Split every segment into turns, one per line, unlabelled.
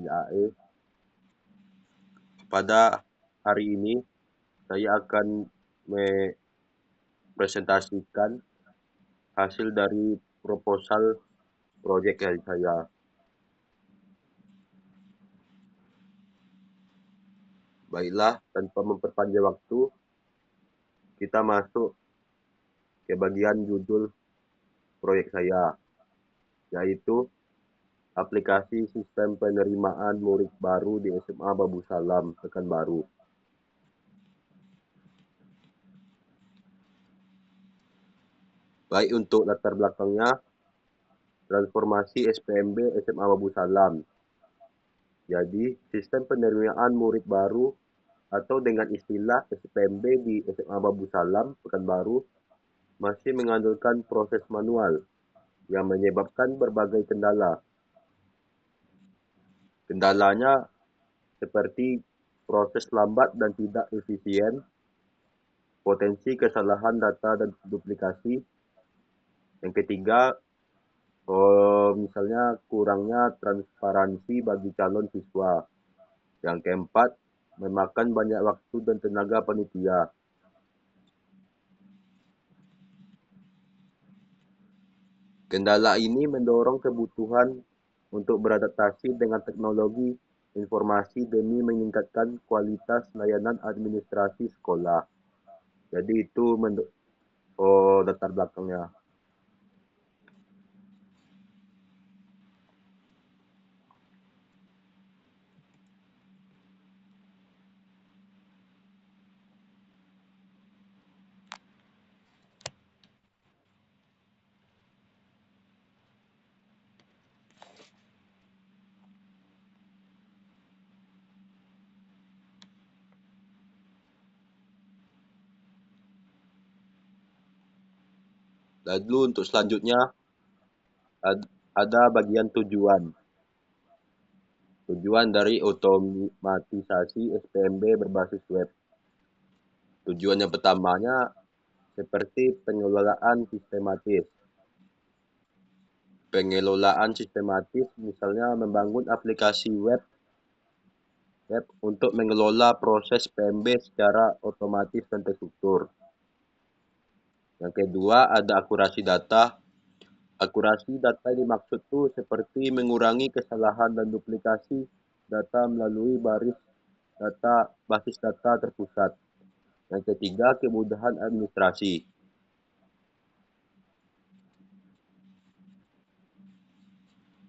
AE. Pada hari ini saya akan mempresentasikan hasil dari proposal proyek dari saya. Baiklah, tanpa memperpanjang waktu, kita masuk ke bagian judul proyek saya, yaitu aplikasi sistem penerimaan murid baru di SMA Babu Salam, Pekanbaru. Baik, untuk latar belakangnya, transformasi SPMB SMA Babu Salam. Jadi, sistem penerimaan murid baru atau dengan istilah SPMB di SMA Babu Salam, Pekanbaru, masih mengandalkan proses manual yang menyebabkan berbagai kendala. Kendalanya seperti proses lambat dan tidak efisien, potensi kesalahan data dan duplikasi. Yang ketiga, misalnya kurangnya transparansi bagi calon siswa. Yang keempat, memakan banyak waktu dan tenaga panitia. Kendala ini mendorong kebutuhan untuk beradaptasi dengan teknologi informasi demi meningkatkan kualitas layanan administrasi sekolah. Jadi itu latar belakangnya. Lalu untuk selanjutnya ada bagian tujuan. Tujuan dari otomatisasi SPMB berbasis web. Tujuan yang pertamanya seperti pengelolaan sistematis. Pengelolaan sistematis misalnya membangun aplikasi web untuk mengelola proses PMB secara otomatis dan terstruktur. Yang kedua ada akurasi data. Akurasi data yang dimaksud itu seperti mengurangi kesalahan dan duplikasi data melalui basis data terpusat. Yang ketiga, kemudahan administrasi.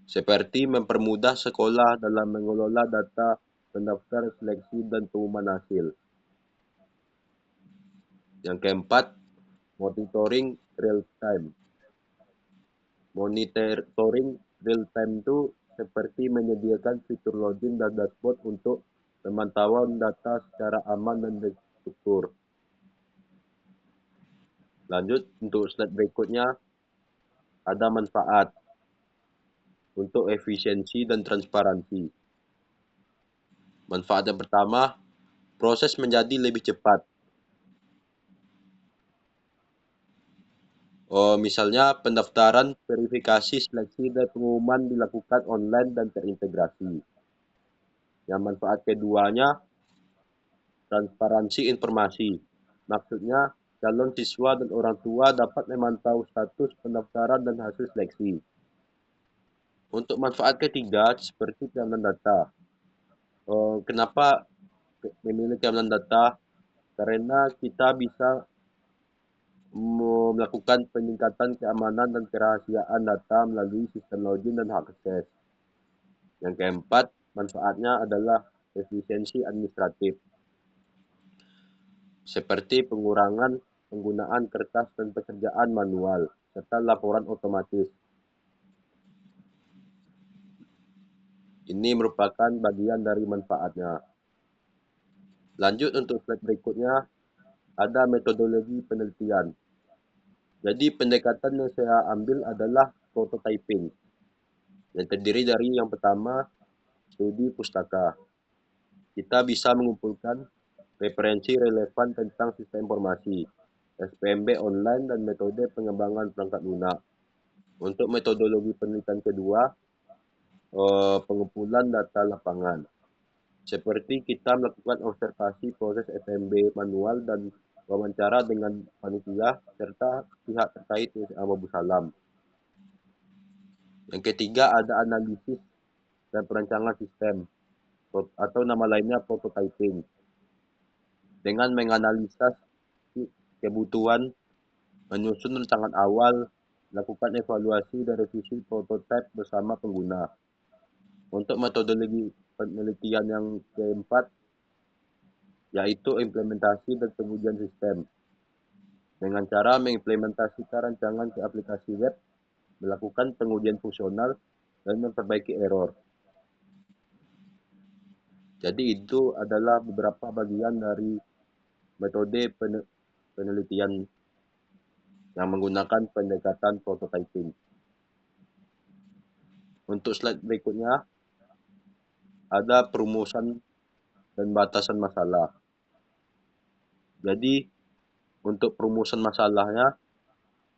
Seperti mempermudah sekolah dalam mengelola data pendaftar, seleksi, dan pengumuman hasil. Yang keempat, monitoring real time. Monitoring real time itu seperti menyediakan fitur login dan dashboard untuk pemantauan data secara aman dan terstruktur. Lanjut untuk slide berikutnya, ada manfaat untuk efisiensi dan transparansi. Manfaat yang pertama, proses menjadi lebih cepat. Misalnya pendaftaran, verifikasi, seleksi, dan pengumuman dilakukan online dan terintegrasi. Yang manfaat keduanya, transparansi informasi. Maksudnya, calon siswa dan orang tua dapat memantau status pendaftaran dan hasil seleksi. Untuk manfaat ketiga, seperti keamanan data. Kenapa memilih keamanan data? Karena kita bisa melakukan peningkatan keamanan dan kerahasiaan data melalui sistem login dan hak akses. Yang keempat, manfaatnya adalah efisiensi administratif, seperti pengurangan penggunaan kertas dan pekerjaan manual, serta laporan otomatis. Ini merupakan bagian dari manfaatnya. Lanjut untuk slide berikutnya, ada metodologi penelitian. Jadi pendekatan yang saya ambil adalah prototyping, yang terdiri dari yang pertama, studi pustaka. Kita bisa mengumpulkan referensi relevan tentang sistem informasi, SPMB online, dan metode pengembangan perangkat lunak. Untuk metodologi penelitian kedua, pengumpulan data lapangan. Seperti kita melakukan observasi proses FMB manual dan wawancara dengan panitia serta pihak terkait di Abu Salam. Yang ketiga ada analisis dan perancangan sistem atau nama lainnya prototyping. Dengan menganalisa kebutuhan, menyusun rancangan awal, lakukan evaluasi dan revisi prototipe bersama pengguna. Untuk metodologi penelitian yang keempat, yaitu implementasi dan pengujian sistem. Dengan cara mengimplementasikan rancangan ke aplikasi web, melakukan pengujian fungsional, dan memperbaiki error. Jadi itu adalah beberapa bagian dari metode penelitian yang menggunakan pendekatan prototyping. Untuk slide berikutnya, ada perumusan dan batasan masalah. Jadi, untuk perumusan masalahnya,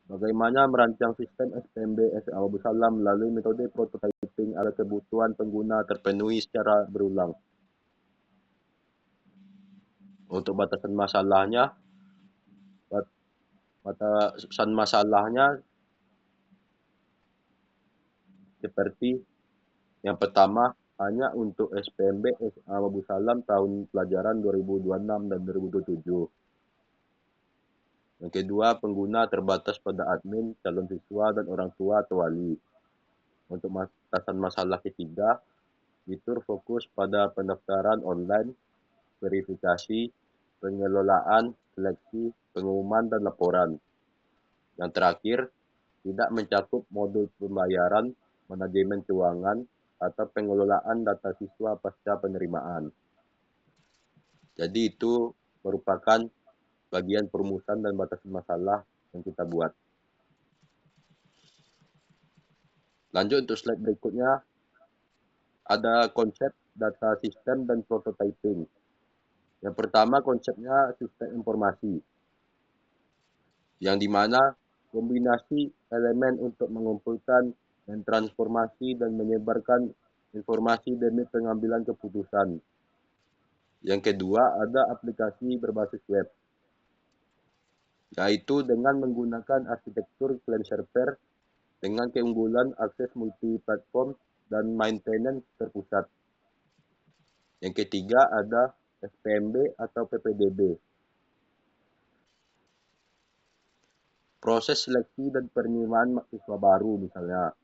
bagaimana merancang sistem SPMB Abu Salam melalui metode prototyping agar kebutuhan pengguna terpenuhi secara berulang. Untuk batasan masalahnya seperti yang pertama hanya untuk SPMB Abu Salam tahun pelajaran 2026 dan 2027. Yang kedua, pengguna terbatas pada admin, calon siswa, dan orang tua atau wali. Untuk batasan masalah ketiga, fitur fokus pada pendaftaran online, verifikasi, pengelolaan, seleksi, pengumuman, dan laporan. Yang terakhir, tidak mencakup modul pembayaran, manajemen keuangan, atau pengelolaan data siswa pasca penerimaan. Jadi itu merupakan bagian perumusan dan batasan masalah yang kita buat. Lanjut untuk slide berikutnya, ada konsep data sistem dan prototyping. Yang pertama konsepnya sistem informasi, yang dimana kombinasi elemen untuk mengumpulkan, mentransformasi, dan menyebarkan informasi demi pengambilan keputusan. Yang kedua ada aplikasi berbasis web, yaitu dengan menggunakan arsitektur client server dengan keunggulan akses multi-platform dan maintenance terpusat. Yang ketiga ada SPMB atau PPDB. Proses seleksi dan penerimaan mahasiswa baru misalnya.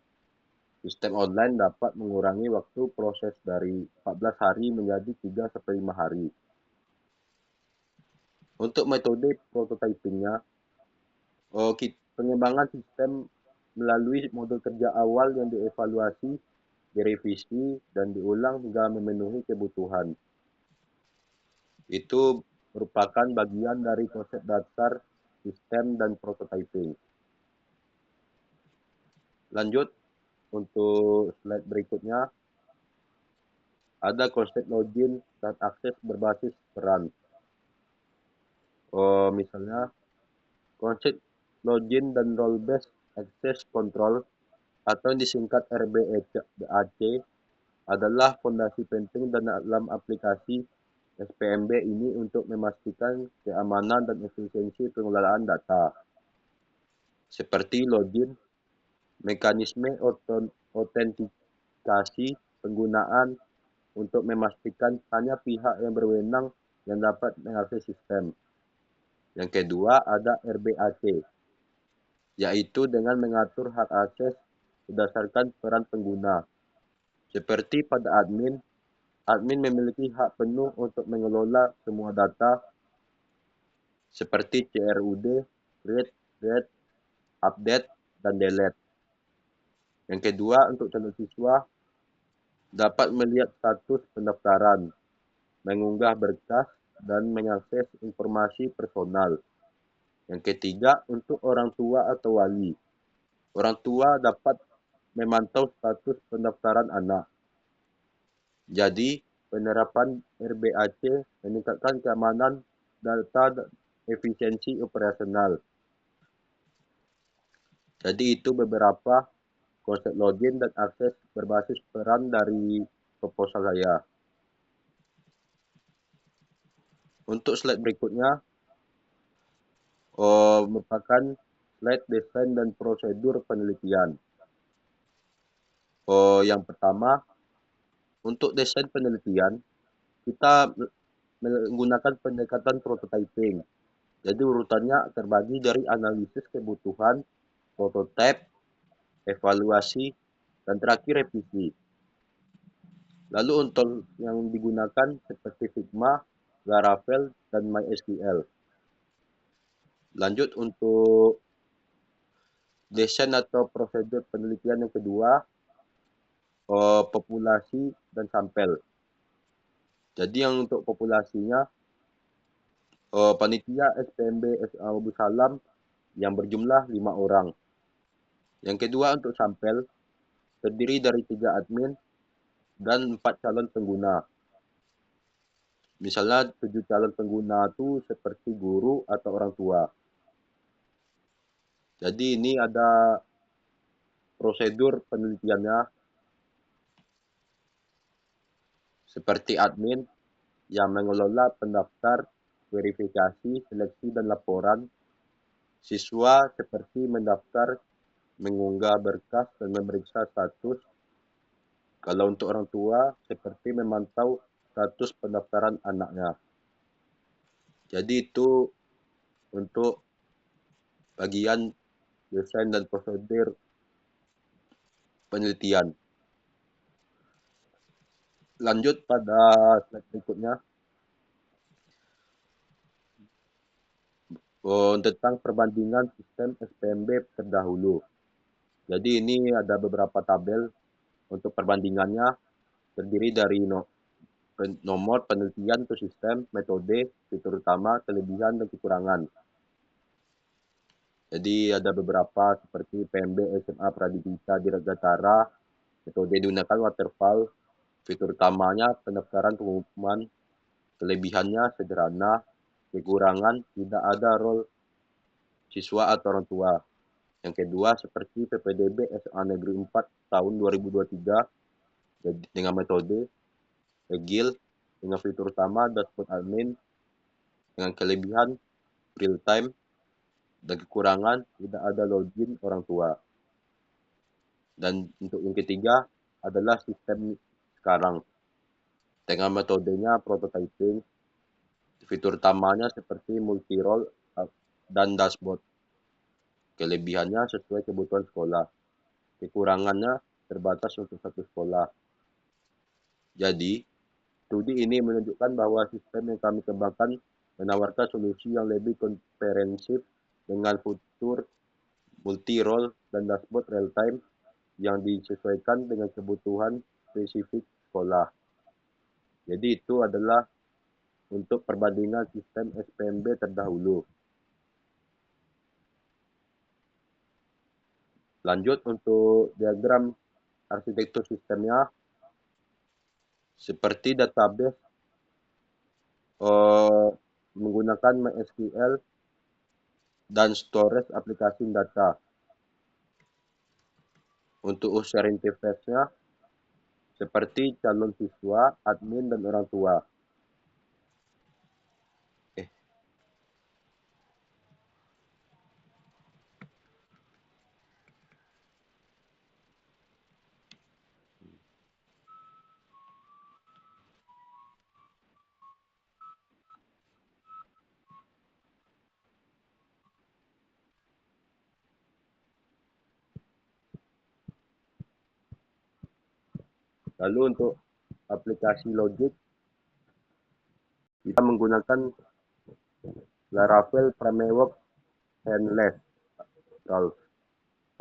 Sistem online dapat mengurangi waktu proses dari 14 hari menjadi 3-5 hari. Untuk metode prototypingnya, pengembangan sistem melalui modul kerja awal yang dievaluasi, direvisi, dan diulang hingga memenuhi kebutuhan. Itu merupakan bagian dari konsep dasar sistem dan prototyping. Lanjut untuk slide berikutnya, ada konsep login dan akses berbasis peran. Misalnya konsep login dan role based access control atau disingkat RBAC adalah fondasi penting dalam aplikasi SPMB ini untuk memastikan keamanan dan efisiensi pengelolaan data. Seperti login, mekanisme autentikasi penggunaan untuk memastikan hanya pihak yang berwenang yang dapat mengakses sistem. Yang kedua ada RBAC, yaitu dengan mengatur hak akses berdasarkan peran pengguna. Seperti pada admin memiliki hak penuh untuk mengelola semua data seperti CRUD, create, update, dan delete. Yang kedua, untuk calon siswa dapat melihat status pendaftaran, mengunggah berkas, dan mengakses informasi personal. Yang ketiga, untuk orang tua atau wali. Orang tua dapat memantau status pendaftaran anak. Jadi, penerapan RBAC meningkatkan keamanan data dan efisiensi operasional. Jadi itu beberapa konsep login dan akses berbasis peran dari proposal saya. Untuk slide berikutnya merupakan slide desain dan prosedur penelitian. Yang pertama, untuk desain penelitian, kita menggunakan pendekatan prototyping. Jadi urutannya terbagi dari analisis kebutuhan, prototype, evaluasi, dan terakhir revisi. Lalu untuk yang digunakan seperti Figma, Laravel, dan MySQL. Lanjut untuk desain atau prosedur penelitian yang kedua, populasi dan sampel. Jadi yang untuk populasinya, panitia SPMB SA Abu Salam yang berjumlah 5 orang. Yang kedua untuk sampel, terdiri dari 3 admin dan 4 calon pengguna. Misalnya 7 calon pengguna itu seperti guru atau orang tua. Jadi ini ada prosedur penelitiannya seperti admin yang mengelola pendaftar, verifikasi, seleksi, dan laporan. Siswa seperti mendaftar, mengunggah berkas, dan memeriksa status. Kalau untuk orang tua, seperti memantau status pendaftaran anaknya. Jadi itu untuk bagian desain dan prosedur penelitian. Lanjut pada slide berikutnya. Tentang perbandingan sistem SPMB terdahulu. Jadi ini ada beberapa tabel untuk perbandingannya, terdiri dari nomor penelitian untuk sistem, metode, fitur utama, kelebihan, dan kekurangan. Jadi ada beberapa seperti PMB SMA Pradipika Dirgatara, metode digunakan waterfall, fitur utamanya pendaftaran pengumuman, kelebihannya sederhana, kekurangan tidak ada role siswa atau orang tua. Yang kedua seperti PPDB SMA Negeri 4 tahun 2023 dengan metode Agile dengan fitur utama dashboard admin dengan kelebihan real time dan kekurangan tidak ada login orang tua. Dan untuk yang ketiga adalah sistem sekarang dengan metodenya prototyping. Fitur utamanya seperti multi role dan dashboard. Kelebihannya sesuai kebutuhan sekolah. Kekurangannya terbatas untuk satu sekolah. Jadi, studi ini menunjukkan bahwa sistem yang kami kembangkan menawarkan solusi yang lebih komprehensif dengan fitur multi-role dan dashboard real-time yang disesuaikan dengan kebutuhan spesifik sekolah. Jadi itu adalah untuk perbandingan sistem SPMB terdahulu. Lanjut untuk diagram arsitektur sistemnya, seperti database menggunakan MySQL dan storage aplikasi data. Untuk user interface-nya seperti calon siswa, admin, dan orang tua. Lalu untuk aplikasi logik, kita menggunakan Laravel Framework Handless.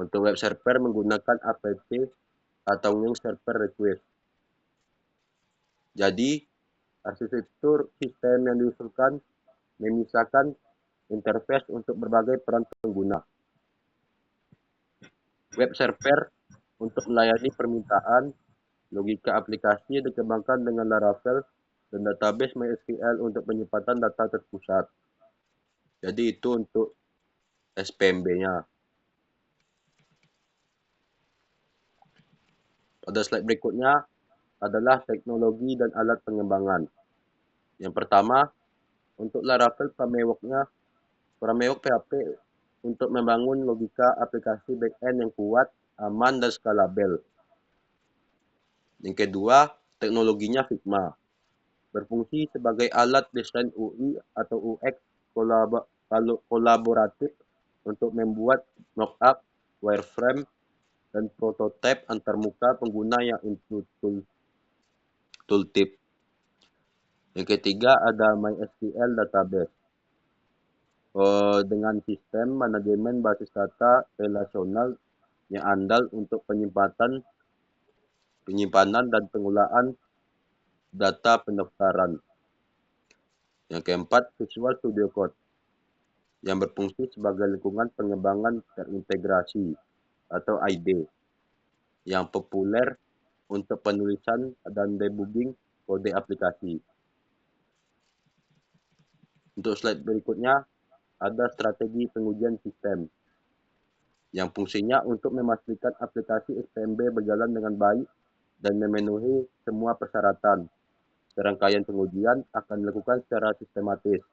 Untuk web server menggunakan apt atau link server request. Jadi, arsitektur sistem yang diusulkan memisahkan interface untuk berbagai peran pengguna. Web server untuk melayani permintaan, logika aplikasi dikembangkan dengan Laravel, dan database MySQL untuk penyimpan data terpusat. Jadi itu untuk SPMB-nya. Pada slide berikutnya adalah teknologi dan alat pengembangan. Yang pertama, untuk Laravel framework PHP untuk membangun logika aplikasi backend yang kuat, aman, dan skalabel. Yang kedua, teknologinya Figma, berfungsi sebagai alat desain UI atau UX kolaboratif untuk membuat mockup, wireframe, dan prototipe antarmuka pengguna yang include tooltip. Yang ketiga ada MySQL database dengan sistem manajemen basis data relasional yang andal untuk penyimpanan dan pengolahan data pendaftaran. Yang keempat, Visual Studio Code yang berfungsi sebagai lingkungan pengembangan terintegrasi atau IDE yang populer untuk penulisan dan debugging kode aplikasi. Untuk slide berikutnya ada strategi pengujian sistem yang fungsinya untuk memastikan aplikasi SPMB berjalan dengan baik dan memenuhi semua persyaratan. Serangkaian pengujian akan dilakukan secara sistematis.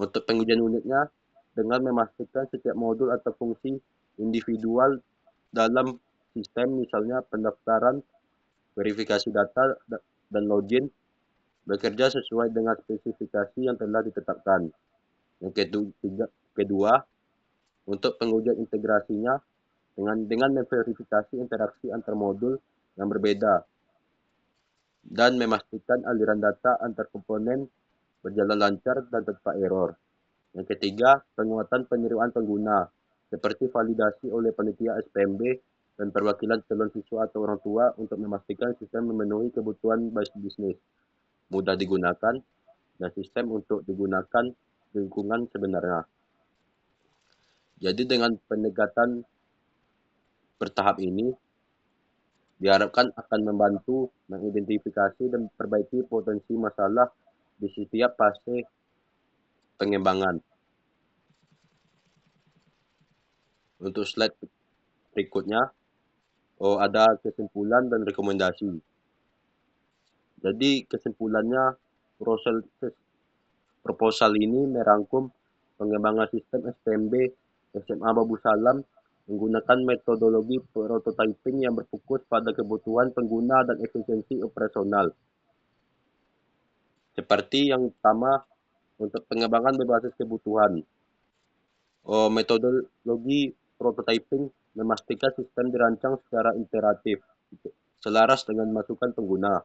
Untuk pengujian unitnya, dengan memastikan setiap modul atau fungsi individual dalam sistem, misalnya pendaftaran, verifikasi data, dan login, bekerja sesuai dengan spesifikasi yang telah ditetapkan. Yang kedua, untuk pengujian integrasinya, dengan memverifikasi interaksi antar modul yang berbeda dan memastikan aliran data antar komponen berjalan lancar dan tanpa error. Yang ketiga, penguatan penerimaan pengguna, seperti validasi oleh panitia SPMB dan perwakilan calon siswa atau orang tua untuk memastikan sistem memenuhi kebutuhan bisnis, mudah digunakan, dan sistem untuk digunakan di lingkungan sebenarnya. Jadi dengan pendekatan bertahap ini, diharapkan akan membantu mengidentifikasi dan memperbaiki potensi masalah di setiap fase pengembangan. Untuk slide berikutnya, ada kesimpulan dan rekomendasi. Jadi kesimpulannya, proposal ini merangkum pengembangan sistem SPMB SMA Babu Salam menggunakan metodologi prototyping yang berfokus pada kebutuhan pengguna dan efisiensi operasional. Seperti yang pertama, untuk pengembangan berbasis kebutuhan. Metodologi prototyping memastikan sistem dirancang secara iteratif, selaras dengan masukan pengguna,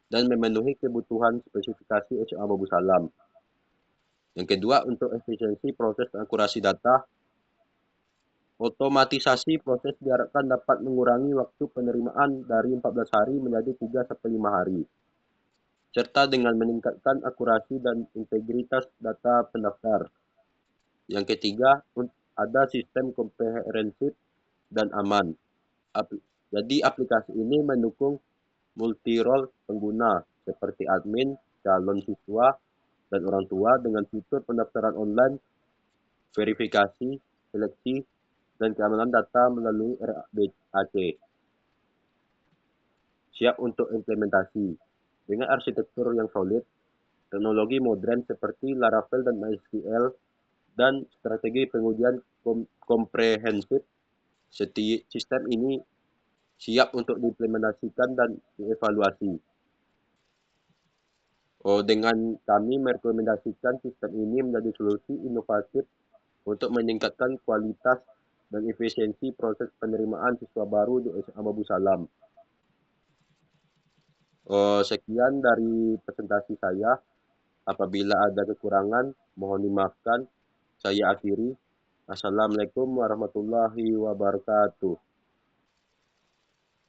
dan memenuhi kebutuhan spesifikasi SMA Babu Salam. Yang kedua, untuk efisiensi proses akurasi data, otomatisasi proses diharapkan dapat mengurangi waktu penerimaan dari 14 hari menjadi 3-5 hari, serta dengan meningkatkan akurasi dan integritas data pendaftar. Yang ketiga, ada sistem komprehensif dan aman. Jadi aplikasi ini mendukung multi-role pengguna seperti admin, calon siswa, dan orang tua dengan fitur pendaftaran online, verifikasi, seleksi, dan keamanan data melalui RBAC. Siap untuk implementasi. Dengan arsitektur yang solid, teknologi modern seperti Laravel dan MySQL, dan strategi pengujian komprehensif, sistem ini siap untuk diimplementasikan dan dievaluasi. Dengan kami merekomendasikan sistem ini menjadi solusi inovatif untuk meningkatkan kualitas dan efisiensi proses penerimaan siswa baru di SMA Babu Salam. Sekian dari presentasi saya. Apabila ada kekurangan, mohon dimaafkan. Saya akhiri. Assalamualaikum warahmatullahi wabarakatuh.